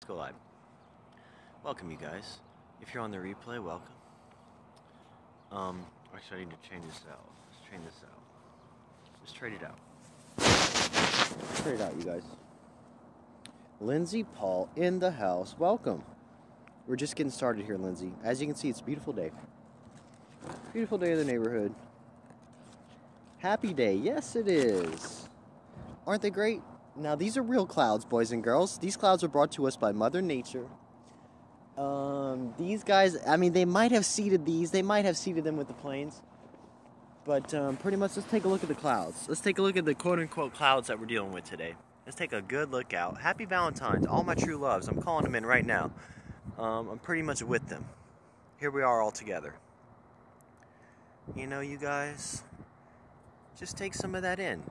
go live. Welcome, you guys. If you're on the replay, welcome. Actually, I need to change this out. Let's change this out. Just trade it out. Trade it out, you guys. Lindsay Paul in the house. Welcome. We're just getting started here, Lindsay. As you can see, it's a beautiful day. Beautiful day in the neighborhood. Happy day. Yes, it is. Aren't they great? Now, these are real clouds, boys and girls. These clouds are brought to us by Mother Nature. These guys, I mean, they might have seeded these. They might have seeded them with the planes. But pretty much, let's take a look at the clouds. Let's take a look at the quote-unquote clouds that we're dealing with today. Let's take a good look out. Happy Valentine's, all my true loves. I'm calling them in right now. I'm pretty much with them. Here we are all together. You know, you guys, just take some of that in.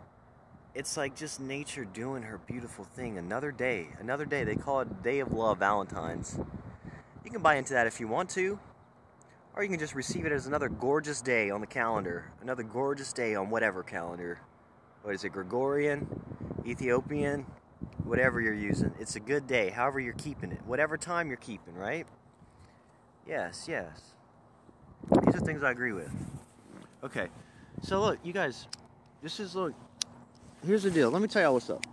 It's like just nature doing her beautiful thing. Another day. They call it Day of Love, Valentine's. You can buy into that if you want to. Or you can just receive it as another gorgeous day on the calendar. Another gorgeous day on whatever calendar. What is it, Gregorian, Ethiopian, whatever you're using. It's a good day, however you're keeping it. Whatever time you're keeping, right? Yes. These are things I agree with. Okay, so look, you guys, here's the deal. Let me tell y'all what's up.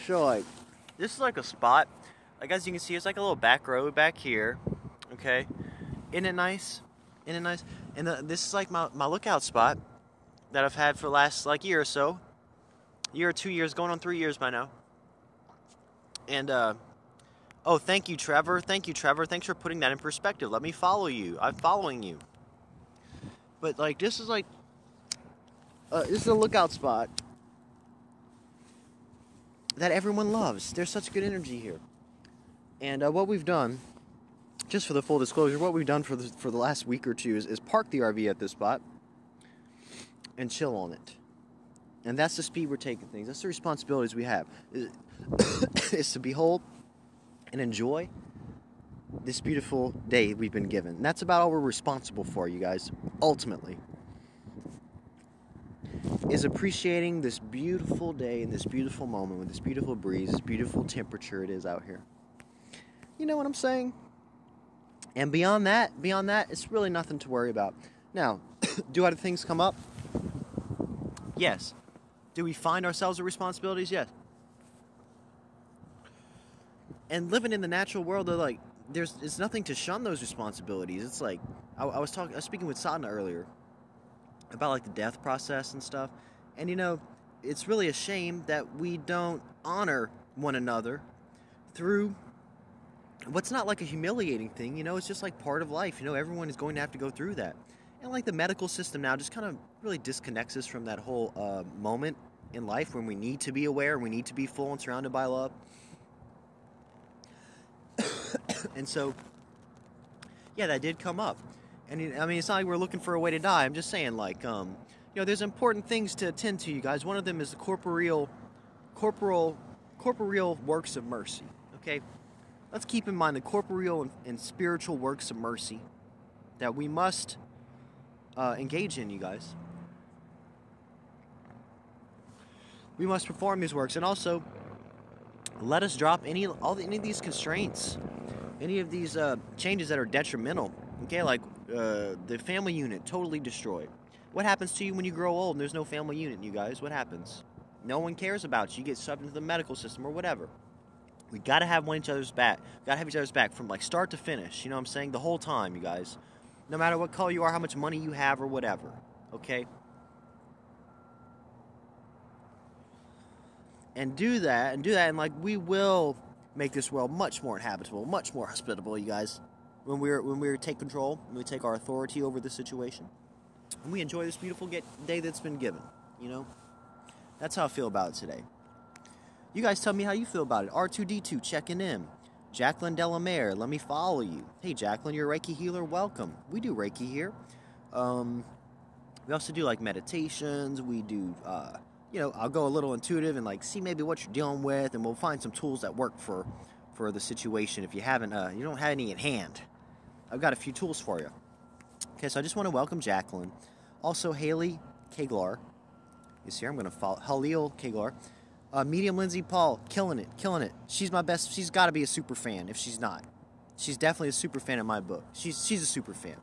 So, like, this is like a spot. Like, as you can see, it's like a little back road back here. Okay? Isn't it nice? And this is like my lookout spot that I've had for the last, like, year or so. Year or 2 years, going on 3 years by now. And, oh, thank you, Trevor. Thanks for putting that in perspective. Let me follow you. I'm following you. But, like, this is a lookout spot that everyone loves. There's such good energy here. And what we've done, just for the full disclosure, what we've done for the last week or two is park the RV at this spot and chill on it. And that's the speed we're taking things. That's the responsibilities we have, is to behold and enjoy this beautiful day we've been given. And that's about all we're responsible for, you guys, ultimately. Is appreciating this beautiful day and this beautiful moment with this beautiful breeze, this beautiful temperature it is out here. You know what I'm saying? And beyond that, it's really nothing to worry about. Now, do other things come up? Yes. Do we find ourselves with responsibilities? Yes. And living in the natural world, though, like, it's nothing to shun those responsibilities. It's like, I was speaking with Sadhana earlier about, like, the death process and stuff. And, you know, it's really a shame that we don't honor one another through what's not like a humiliating thing. You know, it's just like part of life. You know, everyone is going to have to go through that. And, like, the medical system now just kind of really disconnects us from that whole moment in life when we need to be aware, we need to be full and surrounded by love. And so, yeah, that did come up. And, I mean, it's not like we're looking for a way to die. I'm just saying, like, you know, there's important things to attend to, you guys. One of them is the corporeal works of mercy, okay? Let's keep in mind the corporeal and spiritual works of mercy that we must engage in, you guys. We must perform these works, and also let us drop any of these constraints, any of these changes that are detrimental. Okay, like the family unit totally destroyed. What happens to you when you grow old and there's no family unit, you guys? What happens? No one cares about you. You get shoved into the medical system or whatever. We gotta have each other's back. Gotta have each other's back from, like, start to finish. You know what I'm saying? The whole time, you guys. No matter what color you are, how much money you have, or whatever. Okay? And do that, and, like, we will make this world much more habitable, much more hospitable, you guys. When we take control, when we take our authority over the situation, and we enjoy this beautiful day that's been given, you know? That's how I feel about it today. You guys tell me how you feel about it. R2D2 checking in. Jacqueline Delamere, let me follow you. Hey, Jacqueline, you're a Reiki healer. Welcome. We do Reiki here. We also do, like, meditations. We do, you know, I'll go a little intuitive and, like, see maybe what you're dealing with, and we'll find some tools that work for the situation. If you you don't have any at hand, I've got a few tools for you. Okay, so I just want to welcome Jacqueline. Also, Haley Keglar is here. I'm going to follow Halil Keglar. Medium Lindsay Paul, killing it, killing it. She's my best. She's got to be a super fan if she's not. She's definitely a super fan in my book. She's a super fan.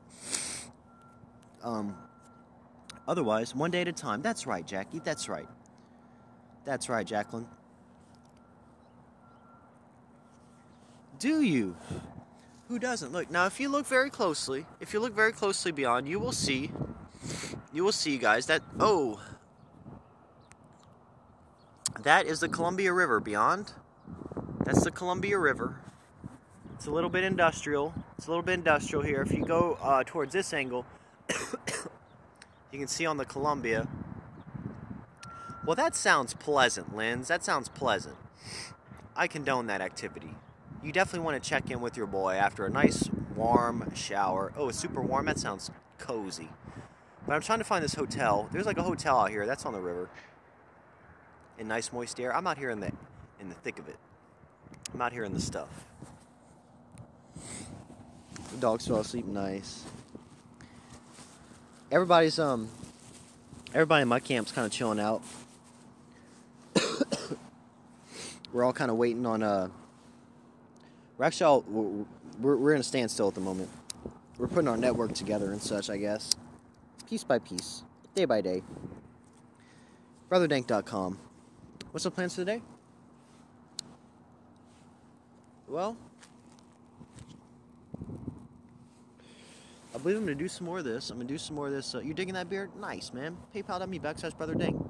Otherwise, one day at a time. That's right, Jackie. That's right. That's right, Jacqueline. Do you? Who doesn't? Look, now if you look very closely, beyond, you will see, guys, that, that is the Columbia River beyond. That's the Columbia River. It's a little bit industrial. Here. If you go towards this angle, you can see on the Columbia. Well, that sounds pleasant, Linz. That sounds pleasant. I condone that activity. You definitely want to check in with your boy after a nice warm shower. Oh, it's super warm? That sounds cozy. But I'm trying to find this hotel. There's like a hotel out here. That's on the river. In nice moist air. I'm out here in the thick of it. I'm out here in the stuff. The dogs fell asleep nice. Everybody in my camp's kind of chilling out. We're all kind of waiting on we're in a standstill at the moment. We're putting our network together and such, I guess. Piece by piece, day by day. BrotherDank.com. What's the plans for the day? Well, I believe I'm going to do some more of this. You digging that beard? Nice, man. PayPal.me/BrotherDank.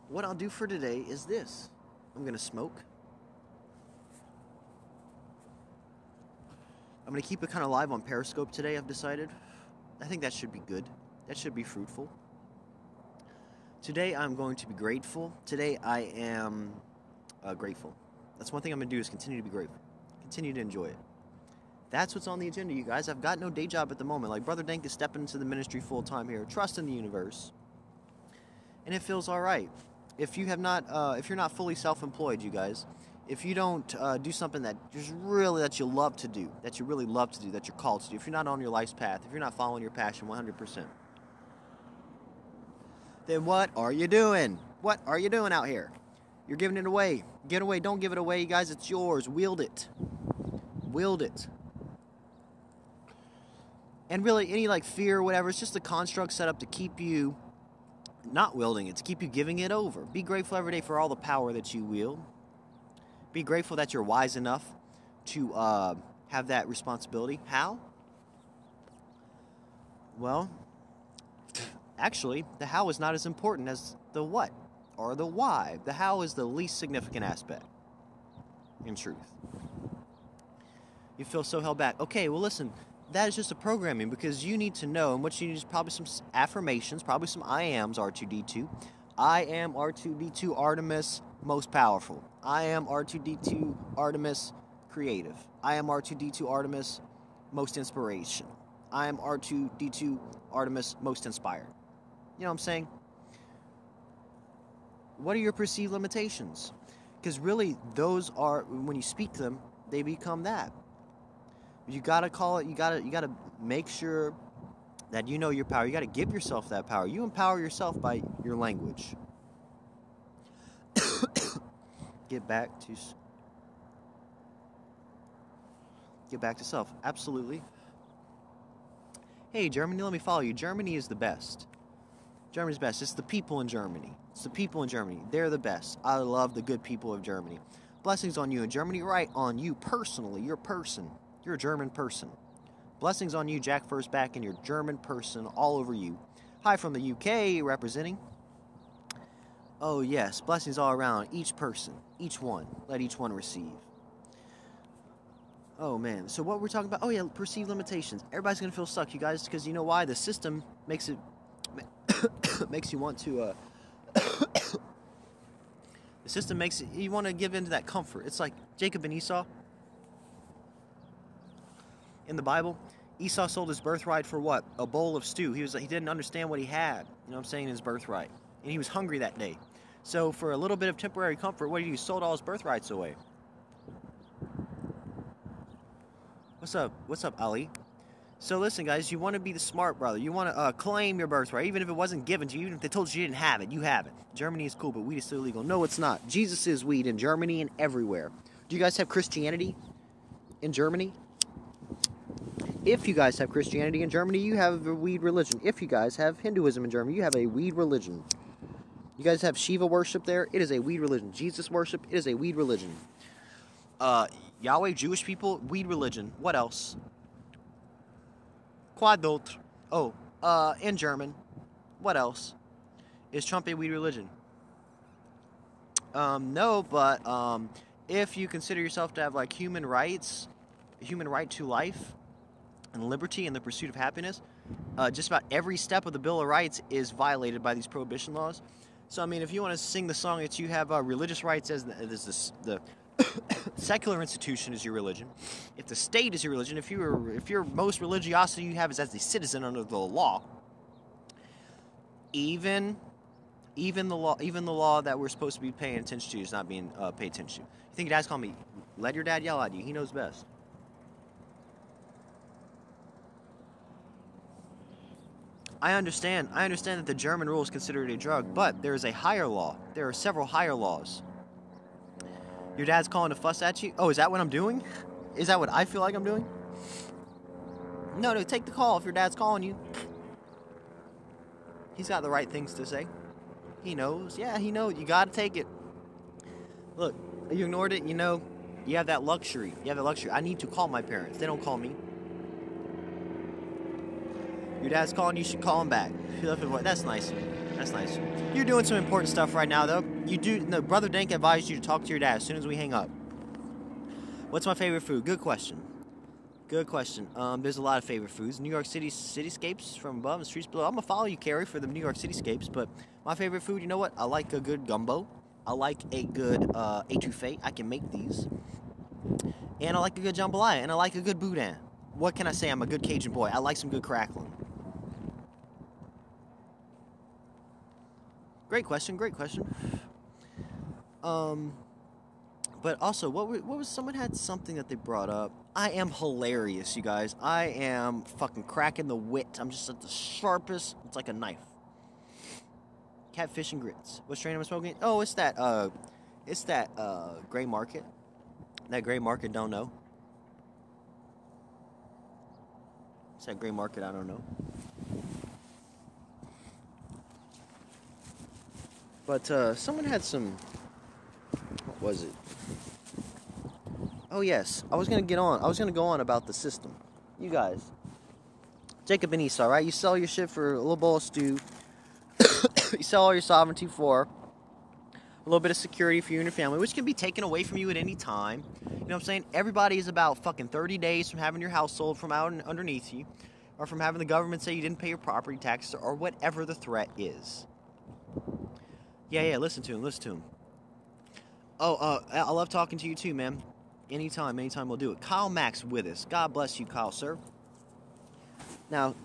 What I'll do for today is this. I'm going to smoke. I'm going to keep it kind of live on Periscope today, I've decided. I think that should be good. That should be fruitful. Today I'm going to be grateful. Today I am grateful. That's one thing I'm going to do is continue to be grateful. Continue to enjoy it. That's what's on the agenda, you guys. I've got no day job at the moment. Like, Brother Dank is stepping into the ministry full time here. Trust in the universe. And it feels all right. If you're not fully self-employed, you guys, if you don't do something that you love to do, that you really love to do, that you're called to do, if you're not on your life's path, if you're not following your passion 100%, then what are you doing? What are you doing out here? You're giving it away. Get away. Don't give it away, you guys. It's yours. Wield it. Wield it. And really, any fear or whatever, it's just a construct set up to keep you not wielding it, to keep you giving it over. Be grateful every day for all the power that you wield. Be grateful that you're wise enough to have that responsibility. How? Well, actually, the how is not as important as the what or the why. The how is the least significant aspect, in truth. You feel so held back. Okay, well, listen. That is just a programming, because you need to know, and what you need is probably some affirmations, probably some I ams, R2D2. I am R2D2 Artemis, most powerful. I am R2D2 Artemis, creative. I am R2D2 Artemis, most inspiration. I am R2D2 Artemis, most inspired. You know what I'm saying? What are your perceived limitations? Because really, those are, when you speak them, they become that. You gotta call it. You gotta make sure that you know your power. You gotta give yourself that power. You empower yourself by your language. Get back to self. Absolutely. Hey, Germany, let me follow you. Germany is the best. Germany's best. It's the people in Germany. They're the best. I love the good people of Germany. Blessings on you in Germany. Right on you personally. You're a person. You're a German person. Blessings on you, Jack First Back, and your German person all over you. Hi from the UK, representing. Oh, yes. Blessings all around. Each person. Each one. Let each one receive. Oh, man. So what we're talking about? Oh, yeah, perceived limitations. Everybody's going to feel stuck, you guys, because you know why? The system makes it... makes you want to... the system makes it... You want to give into that comfort. It's like Jacob and Esau. In the Bible, Esau sold his birthright for what? A bowl of stew. He didn't understand what he had, you know what I'm saying, his birthright. And he was hungry that day. So for a little bit of temporary comfort, what did he do? He sold all his birthrights away. What's up, Ali? So listen, guys, you want to be the smart brother. You want to claim your birthright, even if it wasn't given to you, even if they told you you didn't have it, you have it. Germany is cool, but weed is still illegal. No, it's not. Jesus is weed in Germany and everywhere. Do you guys have Christianity in Germany? If you guys have Christianity in Germany, you have a weed religion. If you guys have Hinduism in Germany, you have a weed religion. You guys have Shiva worship there, it is a weed religion. Jesus worship, it is a weed religion. Yahweh, Jewish people, weed religion. What else? Quoi d'autre? Oh, in German. What else? Is Trump a weed religion? No, but if you consider yourself to have like human rights, a human right to life and liberty and the pursuit of happiness, just about every step of the Bill of Rights is violated by these prohibition laws. So, I mean, if you want to sing the song that you have religious rights as the secular institution is your religion, if the state is your religion, if your most religiosity you have is as a citizen under the law, even the law that we're supposed to be paying attention to is not being paid attention to. You think your dad's calling me? Let your dad yell at you. He knows best. I understand that the German rule is considered a drug, but there is a higher law. There are several higher laws. Your dad's calling to fuss at you? Oh, is that what I'm doing? Is that what I feel like I'm doing? No, take the call if your dad's calling you. He's got the right things to say. He knows. Yeah, he knows. You gotta take it. Look, you ignored it, you know, you have that luxury. I need to call my parents. They don't call me. Your dad's calling, you should call him back. That's nice of you. That's nice of you. You're doing some important stuff right now, though. Brother Dank advised you to talk to your dad as soon as we hang up. What's my favorite food? Good question. There's a lot of favorite foods. New York City cityscapes from above and streets below. I'm going to follow you, Carrie, for the New York cityscapes, but my favorite food, you know what? I like a good gumbo. I like a good étouffée. I can make these. And I like a good jambalaya, and I like a good boudin. What can I say? I'm a good Cajun boy. I like some good crackling. Great question. But also, what was someone had something that they brought up. I am hilarious, you guys. I am fucking cracking the wit. I'm just at the sharpest. It's like a knife. Catfish and grits. What strain am I smoking? Oh, it's that gray market. That gray market don't know. It's that gray market I don't know. But someone had some. What was it? Oh yes, I was gonna go on about the system. You guys, Jacob and Esau, right? You sell your shit for a little bowl of stew. You sell all your sovereignty for a little bit of security for you and your family, which can be taken away from you at any time. You know what I'm saying? Everybody is about fucking 30 days from having your house sold from out underneath you, or from having the government say you didn't pay your property taxes, or whatever the threat is. Yeah, listen to him. Oh, I love talking to you too, man. Anytime we'll do it. Kyle Mack's with us. God bless you, Kyle, sir. Now,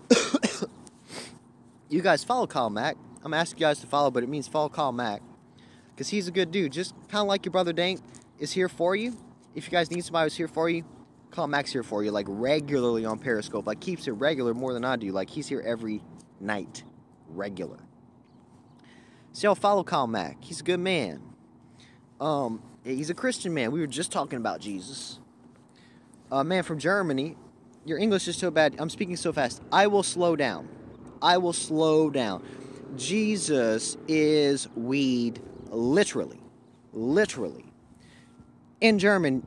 you guys follow Kyle Mack. I'm asking you guys to follow, but it means follow Kyle Mack. Because he's a good dude. Just kind of like your brother Dank is here for you. If you guys need somebody who's here for you, Kyle Mack's here for you. Like, regularly on Periscope. Like, keeps it regular more than I do. Like, he's here every night. Regular. So, y'all follow Kyle Mack. He's a good man. He's a Christian man. We were just talking about Jesus. Man from Germany. Your English is so bad. I'm speaking so fast. I will slow down. Jesus is weed, literally. In German,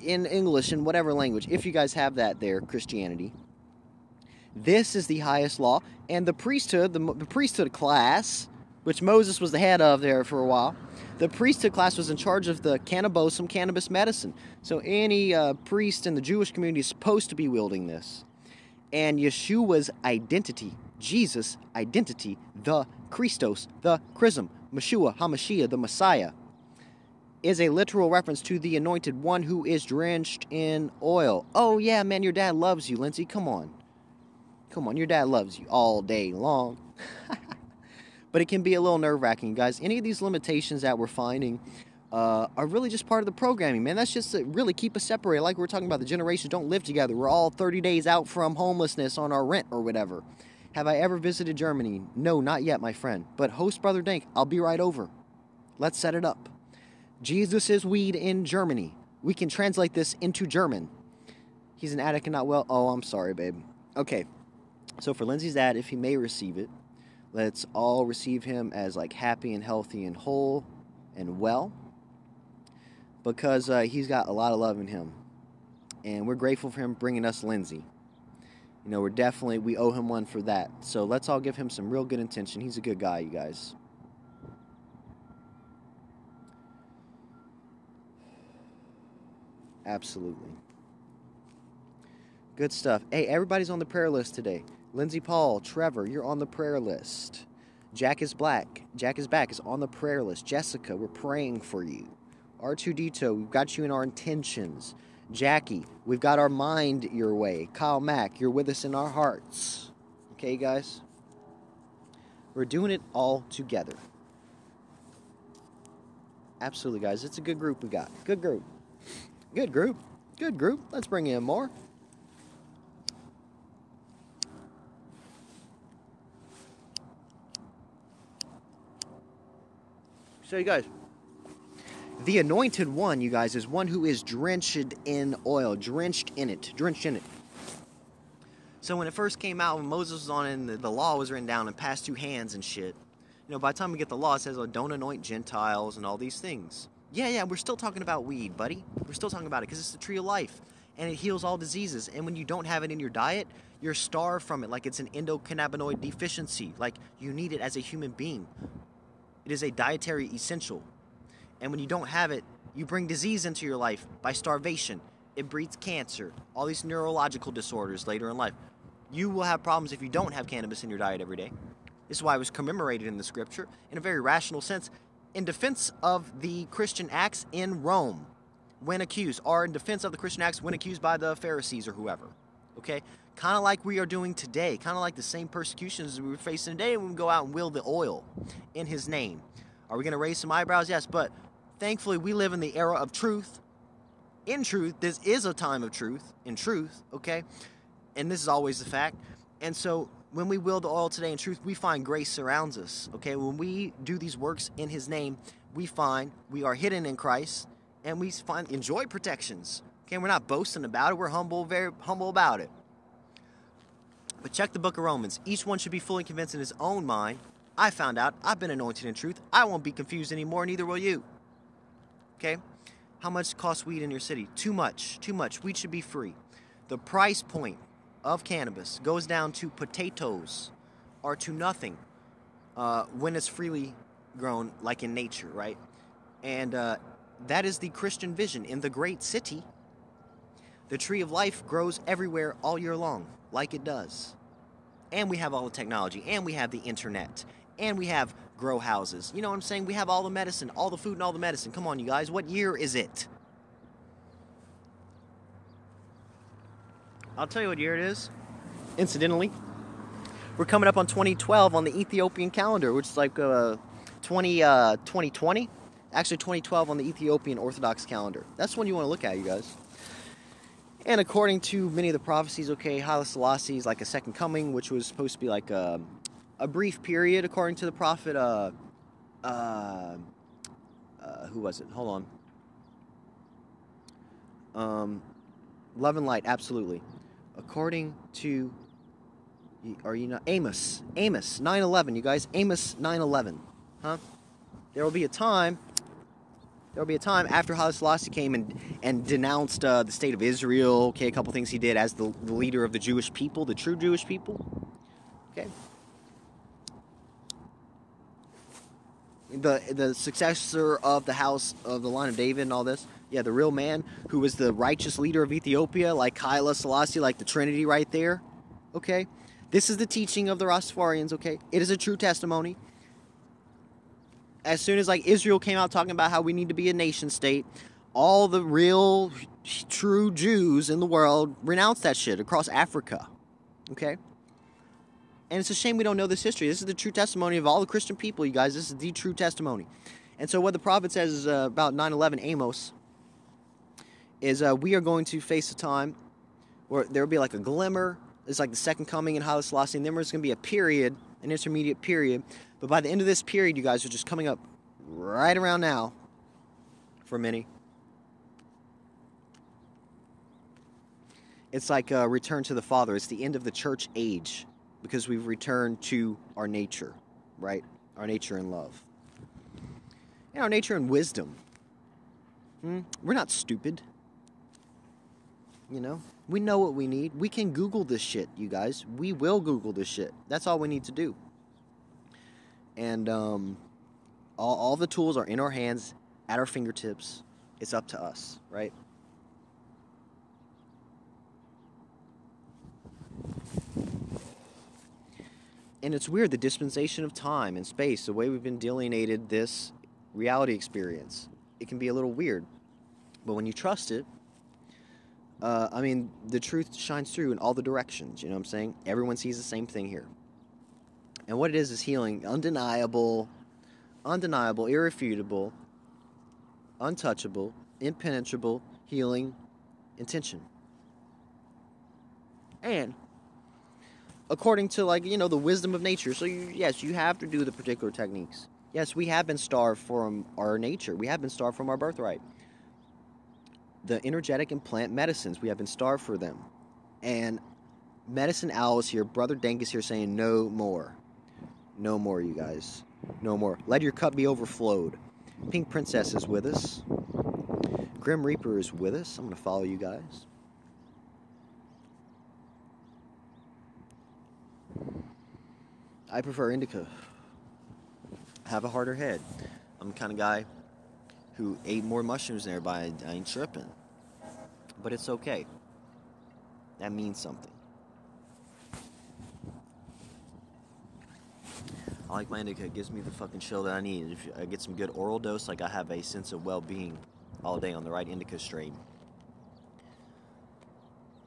in English, in whatever language, if you guys have that there, Christianity. This is the highest law. And the priesthood, the priesthood class, which Moses was the head of there for a while, the priesthood class was in charge of the cannabis medicine. So any priest in the Jewish community is supposed to be wielding this. And Yeshua's identity, Jesus' identity, the Christos, the Chrism, Meshua, HaMashiach, the Messiah, is a literal reference to the anointed one who is drenched in oil. Oh yeah, man, your dad loves you, Lindsay. Come on, your dad loves you all day long. But it can be a little nerve-wracking, guys. Any of these limitations that we're finding, are really just part of the programming, man. That's just to really keep us separated. Like we're talking about, the generations don't live together. We're all 30 days out from homelessness on our rent or whatever. Have I ever visited Germany? No, not yet, my friend. But host Brother Dank, I'll be right over. Let's set it up. Jesus is weed in Germany. We can translate this into German. He's an addict and not well. Oh, I'm sorry, babe. Okay. So for Lindsay's dad, if he may receive it, let's all receive him as like happy and healthy and whole and well, because he's got a lot of love in him. And we're grateful for him bringing us Lindsay. You know, we owe him one for that. So let's all give him some real good intention. He's a good guy, you guys. Absolutely. Good stuff. Hey, everybody's on the prayer list today. Lindsay, Paul, Trevor, you're on the prayer list. Jack is back, is on the prayer list. Jessica, we're praying for you. R2D2, we've got you in our intentions. Jackie, we've got our mind your way. Kyle Mack, you're with us in our hearts. Okay, guys? We're doing it all together. Absolutely, guys. It's a good group we got. Good group. Good group. Good group. Let's bring in more. So, you guys, the anointed one, you guys, is one who is drenched in oil, drenched in it. So when it first came out, when Moses was on it and the law was written down and passed through hands and shit, you know, by the time we get the law, it says, oh, don't anoint Gentiles and all these things. Yeah, we're still talking about weed, buddy. We're still talking about it because it's the tree of life, and it heals all diseases. And when you don't have it in your diet, you're starved from it, like it's an endocannabinoid deficiency. Like, you need it as a human being. It is a dietary essential. And when you don't have it, you bring disease into your life by starvation. It breeds cancer, all these neurological disorders later in life. You will have problems if you don't have cannabis in your diet every day. This is why it was commemorated in the scripture in a very rational sense, in defense of the Christian acts in Rome when accused, or in defense of the Christian acts when accused by the Pharisees or whoever. Okay? Kind of like we are doing today, kind of like the same persecutions we were facing today when we go out and wield the oil in his name. Are we going to raise some eyebrows? Yes, but thankfully we live in the era of truth. In truth, this is a time of truth, in truth, okay? And this is always the fact. And so when we wield the oil today in truth, we find grace surrounds us, okay? When we do these works in his name, we find we are hidden in Christ, and we enjoy protections, okay? We're not boasting about it. We're humble, very humble about it. But check the book of Romans. Each one should be fully convinced in his own mind. I found out. I've been anointed in truth. I won't be confused anymore, neither will you. Okay? How much costs weed in your city? Too much. Too much. Weed should be free. The price point of cannabis goes down to potatoes or to nothing when it's freely grown, like in nature, right? And that is the Christian vision. In the great city, the tree of life grows everywhere all year long, like it does. And we have all the technology, and we have the internet, and we have grow houses. You know what I'm saying? We have all the medicine, all the food and all the medicine. Come on, you guys. What year is it? I'll tell you what year it is. Incidentally, we're coming up on 2012 on the Ethiopian calendar, which is like 2020. Actually, 2012 on the Ethiopian Orthodox calendar. That's one you want to look at, you guys. And according to many of the prophecies, okay, Haile Selassie is like a second coming, which was supposed to be like a brief period, according to the prophet. Who was it? Hold on. Love and Light, absolutely. According to, are you not? Amos 9:11, you guys. Amos 9:11. Huh? There will be a time after Haile Selassie came and denounced the state of Israel. Okay, a couple things he did as the leader of the Jewish people, the true Jewish people. Okay. The successor of the house of the line of David and all this. Yeah, the real man who was the righteous leader of Ethiopia, like Haile Selassie, like the Trinity right there. Okay. This is the teaching of the Rastafarians, okay? It is a true testimony. As soon as like Israel came out talking about how we need to be a nation state, all the real true Jews in the world renounced that shit across Africa. Okay? And it's a shame we don't know this history. This is the true testimony of all the Christian people, you guys. This is the true testimony. And so what the prophet says is about 9/11 Amos is we are going to face a time where there will be like a glimmer. It's like the second coming in Haile Selassie, and then there's going to be a period, an intermediate period. But by the end of this period, you guys are just coming up right around now for many. It's like a return to the Father. It's the end of the church age because we've returned to our nature, right? Our nature in love. And our nature in wisdom. We're not stupid. You know? We know what we need. We can Google this shit, you guys. We will Google this shit. That's all we need to do. And all the tools are in our hands, at our fingertips. It's up to us, right? And it's weird, the dispensation of time and space, the way we've been delineated this reality experience. It can be a little weird. But when you trust it, I mean, the truth shines through in all the directions, you know what I'm saying? Everyone sees the same thing here. And what it is healing, undeniable, irrefutable, untouchable, impenetrable, healing, intention. And according to, like, you know, the wisdom of nature. So, yes, you have to do the particular techniques. Yes, we have been starved from our nature. We have been starved from our birthright. The energetic and plant medicines, we have been starved for them. And Medicine Owl is here. Brother Dank is here saying no more. No more, you guys. No more. Let your cup be overflowed. Pink Princess is with us. Grim Reaper is with us. I'm going to follow you guys. I prefer indica. Have a harder head. I'm the kind of guy who ate more mushrooms than everybody. I ain't tripping. But it's okay. That means something. I like my indica. It gives me the fucking chill that I need. If I get some good oral dose, like I have a sense of well-being all day on the right indica strain.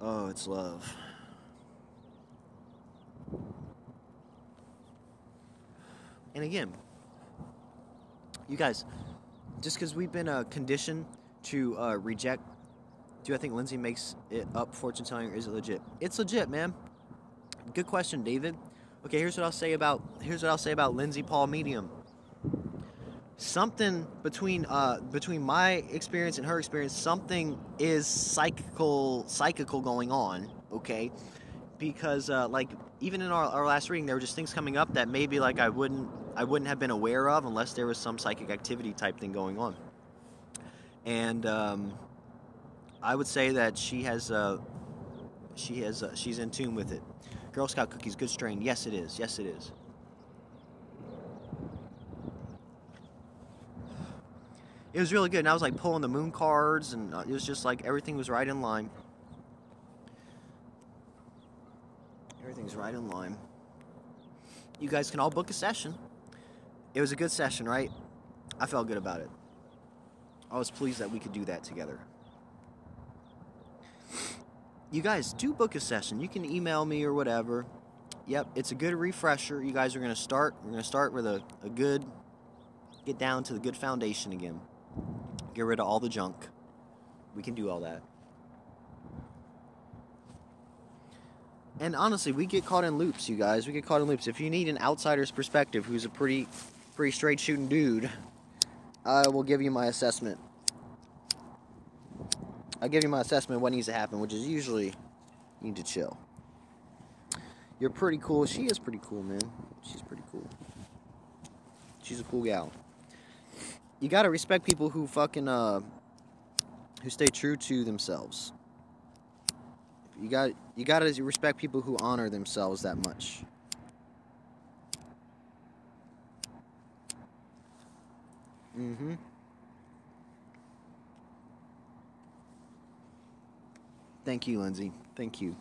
Oh, it's love. And again, you guys, just because we've been conditioned to reject, do I think Lindsay makes it up fortune telling, or is it legit? It's legit, man. Good question, David. Okay, here's what I'll say about Lindsay Paul Medium. Something between my experience and her experience, something is psychical going on. Okay, because like even in our last reading, there were just things coming up that maybe like I wouldn't have been aware of unless there was some psychic activity type thing going on. And I would say that she's in tune with it. Girl Scout cookies, good strain. Yes, it is. Yes, it is. It was really good. And I was like pulling the moon cards, and it was just like everything was right in line. Everything's right in line. You guys can all book a session. It was a good session, right? I felt good about it. I was pleased that we could do that together. You guys, do book a session. You can email me or whatever. Yep, it's a good refresher. You guys are going to start. We're going to start with a good, get down to the good foundation again. Get rid of all the junk. We can do all that. And honestly, we get caught in loops, you guys. We get caught in loops. If you need an outsider's perspective who's a pretty straight shooting dude, I will give you my assessment. I'll give you my assessment of what needs to happen, which is usually you need to chill. You're pretty cool. She is pretty cool, man. She's pretty cool. She's a cool gal. You gotta respect people who fucking who stay true to themselves. You gotta respect people who honor themselves that much. Mm-hmm. Thank you, Lindsay. Thank you.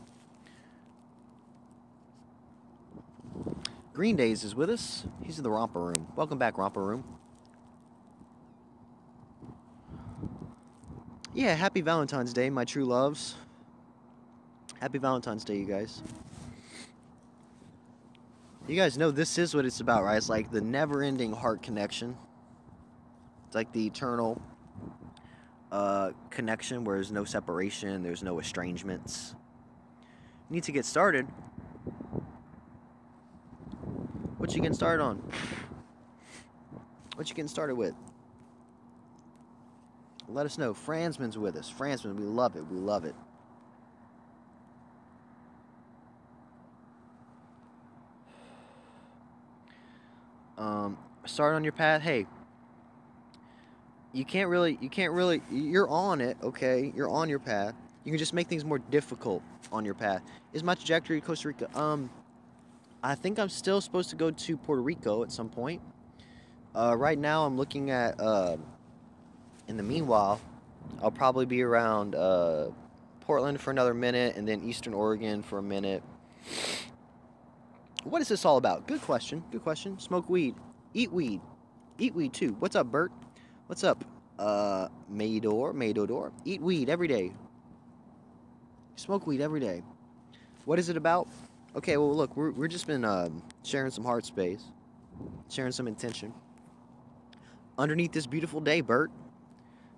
Green Days is with us. He's in the Romper Room. Welcome back, Romper Room. Yeah, happy Valentine's Day, my true loves. Happy Valentine's Day, you guys. You guys know this is what it's about, right? It's like the never-ending heart connection. It's like the eternal connection where there's no separation, there's no estrangements. You need to get started. What you getting started on? What you getting started with? Let us know. Fransman's with us. Fransman, we love it. We love it. Start on your path. Hey, you're on it, okay? You're on your path. You can just make things more difficult on your path. Is my trajectory Costa Rica? I think I'm still supposed to go to Puerto Rico at some point. Right now I'm looking at, in the meanwhile, I'll probably be around Portland for another minute, and then Eastern Oregon for a minute. What is this all about? Good question. Good question. Smoke weed. Eat weed. Eat weed too. What's up, Bert? What's up? Maydor. Eat weed every day. Smoke weed every day. What is it about? Okay, well, look, we're just been sharing some heart space, sharing some intention. Underneath this beautiful day, Bert.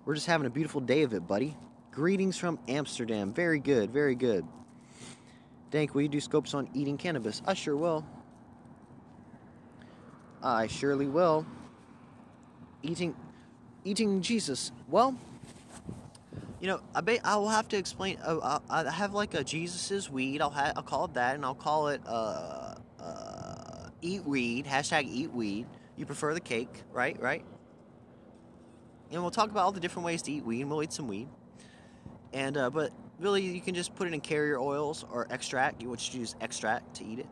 We're just having a beautiful day of it, buddy. Greetings from Amsterdam. Very good, very good. Dank, will you do scopes on eating cannabis? I sure will. I surely will. Eating Jesus. Well, you know, I will have to explain. I have like a Jesus's weed. I'll call it that, and I'll call it eat weed. Hashtag eat weed. You prefer the cake, right? Right. And we'll talk about all the different ways to eat weed, and we'll eat some weed. And but really, you can just put it in carrier oils or extract. You would use extract to eat it.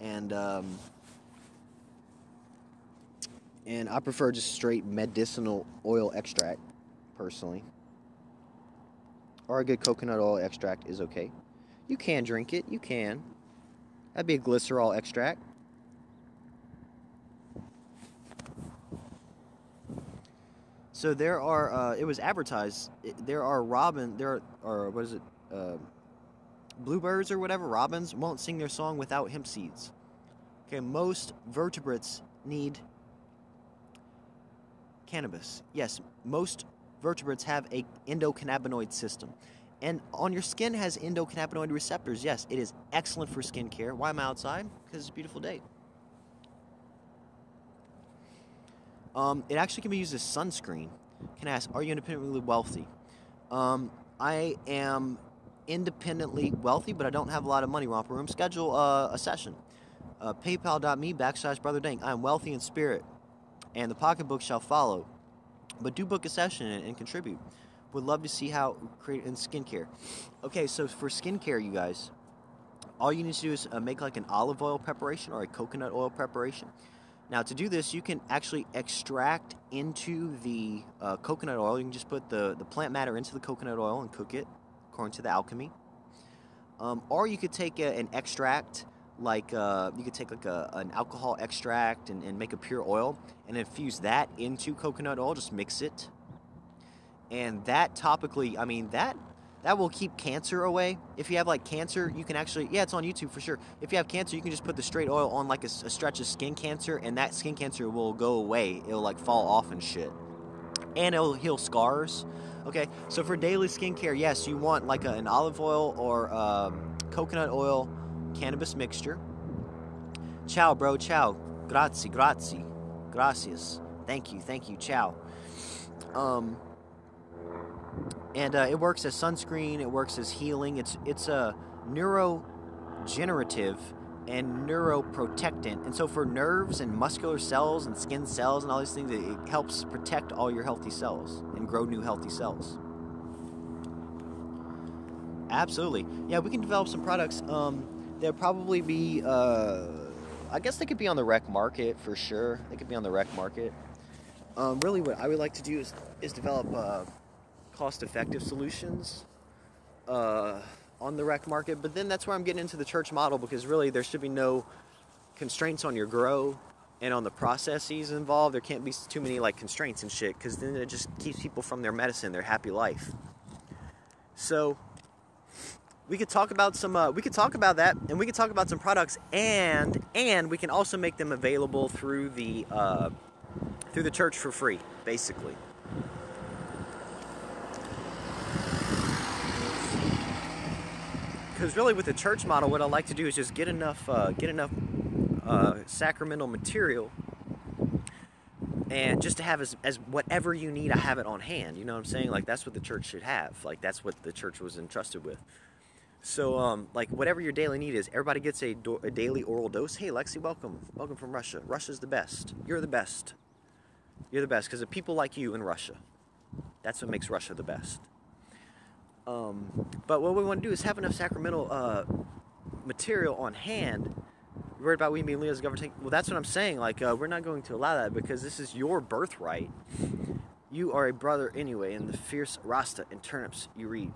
And I prefer just straight medicinal oil extract, personally. Or a good coconut oil extract is okay. You can drink it. You can. That'd be a glycerol extract. So there are, it was advertised, there are bluebirds or whatever, robins won't sing their song without hemp seeds. Okay, most vertebrates need cannabis. Yes, most vertebrates have a endocannabinoid system. And on your skin has endocannabinoid receptors. Yes, it is excellent for skincare. Why am I outside? Because it's a beautiful day. It actually can be used as sunscreen. Can I ask, are you independently wealthy? I am independently wealthy, but I don't have a lot of money. Romper Room. Schedule a session. PayPal.me/Brother Dank. I am wealthy in spirit, and the pocketbook shall follow. But do book a session and contribute. Would love to see how create in skincare. Okay, so for skincare, you guys, all you need to do is make like an olive oil preparation or a coconut oil preparation. Now, to do this, you can actually extract into the coconut oil. You can just put the plant matter into the coconut oil and cook it, according to the alchemy. Or you could take an extract, like you could take like an alcohol extract and make a pure oil, and infuse that into coconut oil. Just mix it, and that topically, I mean that will keep cancer away. If you have like cancer, you can actually, yeah, it's on YouTube for sure. If you have cancer, you can just put the straight oil on like a stretch of skin cancer, and that skin cancer will go away. It'll like fall off and shit. And it'll heal scars. Okay, so for daily skincare, yes, you want like an olive oil or coconut oil cannabis mixture. Ciao, bro, ciao. Grazie. Gracias. Thank you, ciao. And it works as sunscreen. It works as healing. It's a neurogenerative and neuroprotectant. And so for nerves and muscular cells and skin cells and all these things, it helps protect all your healthy cells and grow new healthy cells. Absolutely. Yeah, we can develop some products. They'll probably be, I guess they could be on the rec market for sure. They could be on the rec market. Really what I would like to do is develop cost-effective solutions on the rec market, but then that's where I'm getting into the church model, because really there should be no constraints on your grow and on the processes involved. There can't be too many like constraints and shit, because then it just keeps people from their medicine, their happy life. So we could talk about some we could talk about that, and we could talk about some products, and we can also make them available through the through the church for free, basically. Because really, with the church model, what I like to do is just get enough sacramental material, and just to have as whatever you need, I have it on hand. You know what I'm saying? Like, that's what the church should have. Like, that's what the church was entrusted with. So, like, whatever your daily need is, everybody gets a daily oral dose. Hey, Lexi, welcome from Russia. Russia's the best. You're the best. You're the best because of people like you in Russia. That's what makes Russia the best. But what we want to do is have enough sacramental material on hand. You're worried about we being leaders of government? Well, that's what I'm saying. Like, we're not going to allow that because this is your birthright. You are a brother anyway, and the fierce Rasta and turnips you read.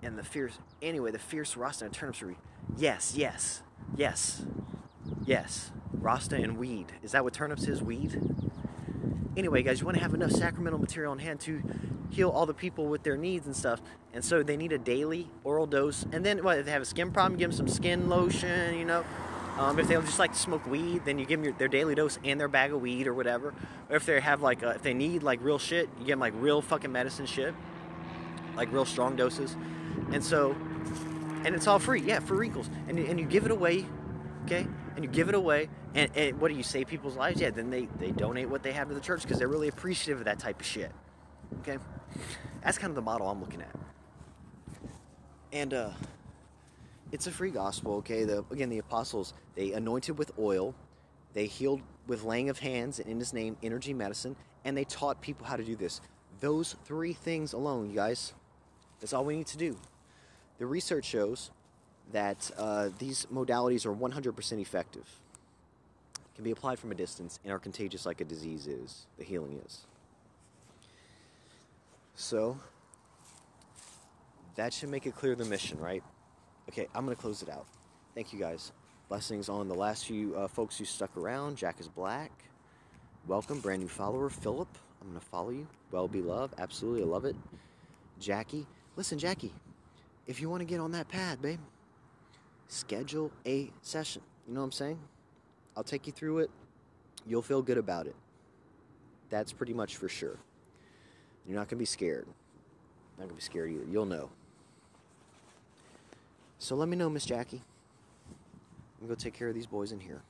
And the fierce Rasta and turnips you read. Yes. Rasta and weed. Is that what turnips is? Weed? Anyway, guys, you want to have enough sacramental material on hand to heal all the people with their needs and stuff. And so they need a daily oral dose. And then, if they have a skin problem, give them some skin lotion, you know. If they just like to smoke weed, then you give them their daily dose and their bag of weed or whatever. Or if they have if they need like real shit, you give them like real fucking medicine shit, like real strong doses. And so, and it's all free, yeah, for equals. And you give it away, okay? And you give it away, and what do you save people's lives? Yeah, then they donate what they have to the church because they're really appreciative of that type of shit. Okay, that's kind of the model I'm looking at. And it's a free gospel. Okay, the apostles, they anointed with oil, they healed with laying of hands and in His name, energy medicine, and they taught people how to do this. Those 3 things alone, you guys, that's all we need to do. The research shows that these modalities are 100% effective, can be applied from a distance, and are contagious like a disease is, the healing is. So, that should make it clear the mission, right? Okay, I'm going to close it out. Thank you, guys. Blessings on the last few folks who stuck around. Jack is Black. Welcome, brand new follower. Philip, I'm going to follow you. Well be loved. Absolutely, I love it. Jackie. Listen, Jackie, if you want to get on that pad, babe, schedule a session. You know what I'm saying? I'll take you through it. You'll feel good about it. That's pretty much for sure. You're not going to be scared. Not going to be scared either. You'll know. So let me know, Miss Jackie. I'm going to go take care of these boys in here.